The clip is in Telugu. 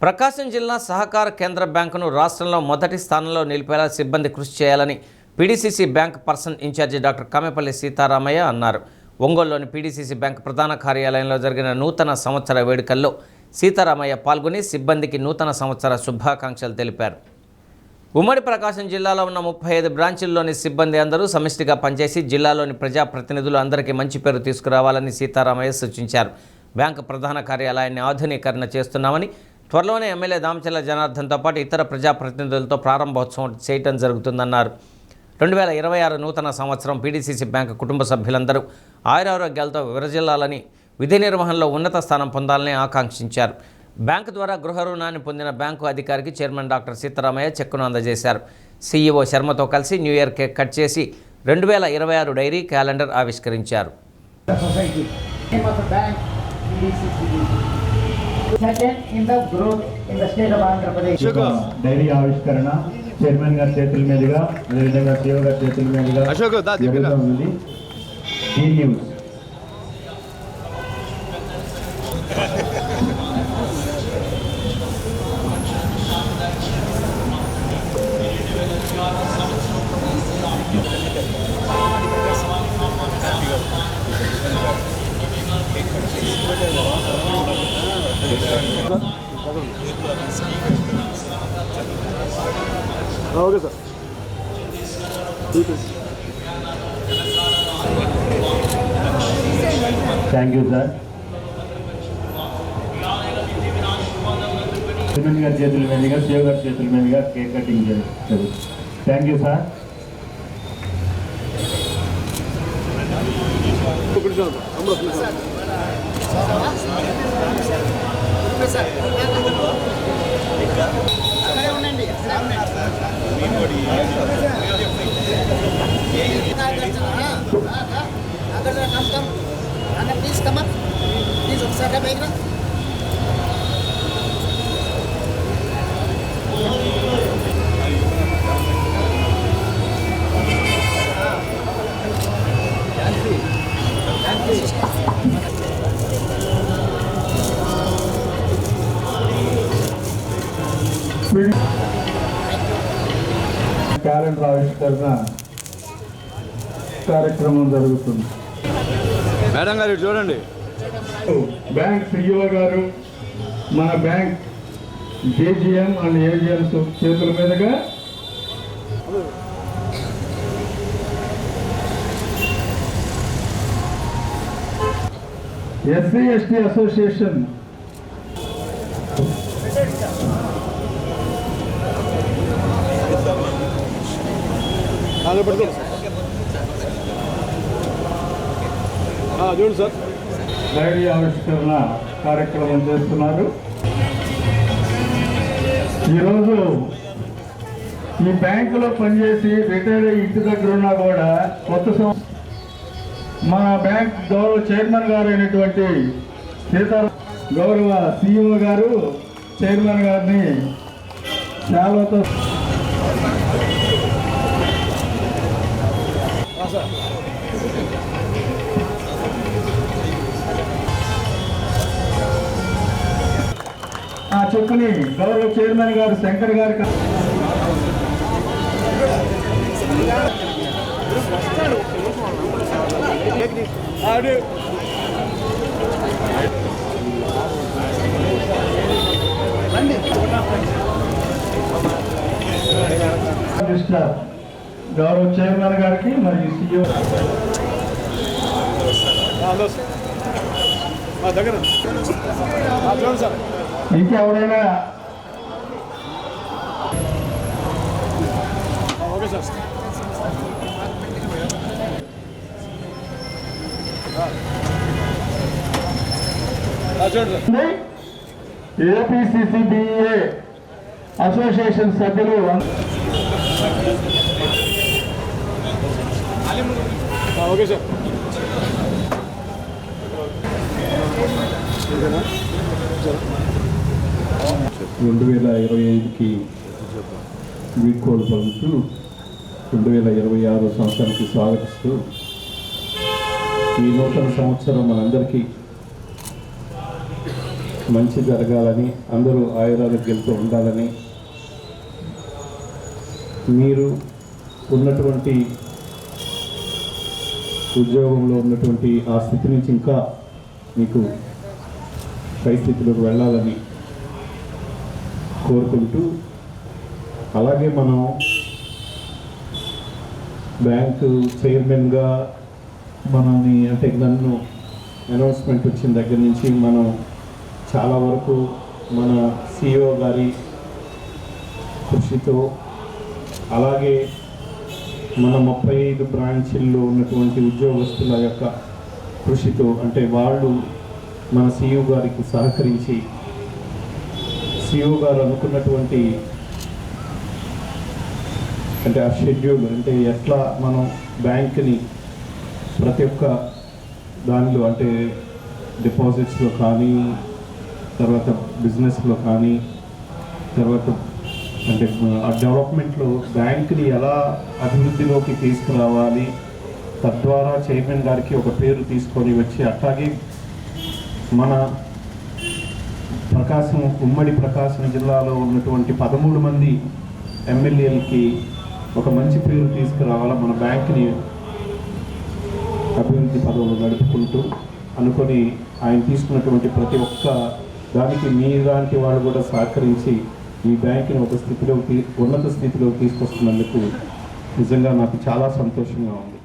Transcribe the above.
ప్రకాశం జిల్లా సహకార కేంద్ర బ్యాంకును రాష్ట్రంలో మొదటి స్థానంలో నిలిపేలా సిబ్బంది కృషి చేయాలని PDCC bank person in charge doctor Kamepalli Seetharamaiah అన్నారు. ఒంగోలులోని పీడీసీసీ బ్యాంక్ ప్రధాన కార్యాలయంలో జరిగిన నూతన సంవత్సర వేడుకల్లో సీతారామయ్య పాల్గొని సిబ్బందికి నూతన సంవత్సర శుభాకాంక్షలు తెలిపారు. ఉమ్మడి ప్రకాశం జిల్లాలో ఉన్న 35 బ్రాంచీల్లోని సిబ్బంది అందరూ సమిష్టిగా పనిచేసి జిల్లాలోని ప్రజాప్రతినిధులు అందరికీ మంచి పేరు తీసుకురావాలని సీతారామయ్య సూచించారు. బ్యాంకు ప్రధాన కార్యాలయాన్ని ఆధునీకరణ చేస్తున్నామని, త్వరలోనే ఎమ్మెల్యే దామచర్ల జనార్దన్తో పాటు ఇతర ప్రజాప్రతినిధులతో ప్రారంభోత్సవం చేయడం జరుగుతుందన్నారు. 2026 నూతన సంవత్సరం పీడీసీసీ బ్యాంకు కుటుంబ సభ్యులందరూ ఆయురారోగ్యాలతో విరజిల్లాలని, విధి నిర్వహణలో ఉన్నత స్థానం పొందాలని ఆకాంక్షించారు. బ్యాంకు ద్వారా గృహ రుణాన్ని పొందిన బ్యాంకు అధికారికి చైర్మన్ డాక్టర్ సీతారామయ్య చెక్కును అందజేశారు. సీఈఓ శర్మతో కలిసి న్యూ ఇయర్ కేక్ కట్ చేసి 2026 డైరీ క్యాలెండర్ ఆవిష్కరించారు. డైరీ ఆవిష్కరణ చైర్మన్ గారి చేతుల మీదుగా, అదేవిధంగా సీఓ గారి చేతుల మీదుగా ఉంది. Okay sir. Thank you sir. Chairman గారి చేతుల మీదుగా, సీఓ గారి చేతుల మీదుగా కేక్ కటింగ్ చేస్తారు. Thank you sir. Please come up. Please observe the background. Calendar ఆవిష్కరణ కార్యక్రమం జరుగుతుంది. మేడం గారు చూడండి. బ్యాంక్ సీఈఓ గారు, మన బ్యాంక్ జేజీఎం అండ్ ఏజీఎంస్ చేతుల మీదుగా ఎస్సీ ఎస్టీ అసోసియేషన్ చూడండి సార్, డైరీ ఆవిష్కరణ కార్యక్రమం చేస్తున్నారు. ఈరోజు ఈ బ్యాంకులో పనిచేసి రిటైర్ అయ్యి ఇంటి దగ్గర ఉన్నా కూడా కొత్త మన బ్యాంక్ గౌరవ చైర్మన్ గారు అయినటువంటి గౌరవ సీఈఓ గారు చైర్మన్ గారిని శాలువాతో ఆ చెక్కుని గౌరవ చైర్మన్ గారు శంకర్ గారు గౌరవ చైర్మన్ గారికి మరియు సీఈఓ ఇంకెవరైనా ఓకే సార్. ఏపీసీసీబీఏ అసోసియేషన్ సభ్యులు ఓకే సార్. 2025కి వీడ్కోలు పలుకుతూ 2026 సంవత్సరానికి స్వాగతిస్తూ ఈ నూతన సంవత్సరం మనందరికీ మంచి జరగాలని, అందరూ ఆయురారోగ్యాలతో ఉండాలని, మీరు ఉన్నటువంటి ఉద్యోగంలో ఉన్నటువంటి ఆ స్థితి నుంచి ఇంకా మీకు పై స్థితిలోకి వెళ్ళాలని కోరుకుంటూ, అలాగే మనం బ్యాంకు చైర్మన్గా మనల్ని అంటే నన్ను అనౌన్స్మెంట్ వచ్చిన దగ్గర నుంచి మనం చాలా వరకు మన సిఇఓ గారి కృషితో, అలాగే మన 35 బ్రాంచీల్లో ఉన్నటువంటి ఉద్యోగస్తుల యొక్క కృషితో, అంటే వాళ్ళు మన సిఇఓ గారికి సహకరించి సిఇఓ గారు అనుకున్నటువంటి అంటే ఆ షెడ్యూల్, అంటే ఎట్లా మనం బ్యాంక్ని ప్రతి ఒక్క దానిలో అంటే డిపాజిట్స్లో కానీ, తర్వాత బిజినెస్లో కానీ, తర్వాత అంటే ఆ డెవలప్మెంట్లో బ్యాంక్ని ఎలా అభివృద్ధిలోకి తీసుకురావాలి, తద్వారా చైర్మన్ గారికి ఒక పేరు తీసుకొని వచ్చి, అట్లాగే మన ఉమ్మడి ప్రకాశం జిల్లాలో ఉన్నటువంటి 13 మంది ఎమ్మెల్యేలకి ఒక మంచి పేరు తీసుకురావాలా, మన బ్యాంక్ని అభివృద్ధి పదవులు నడుపుకుంటూ అనుకొని ఆయన తీసుకున్నటువంటి ప్రతి ఒక్క దానికి మీలాంటి వాళ్ళు కూడా సహకరించి ఈ బ్యాంక్ని ఒక స్థితిలోకి, ఉన్నత స్థితిలోకి తీసుకొస్తున్నందుకు నిజంగా నాకు చాలా సంతోషంగా ఉంది.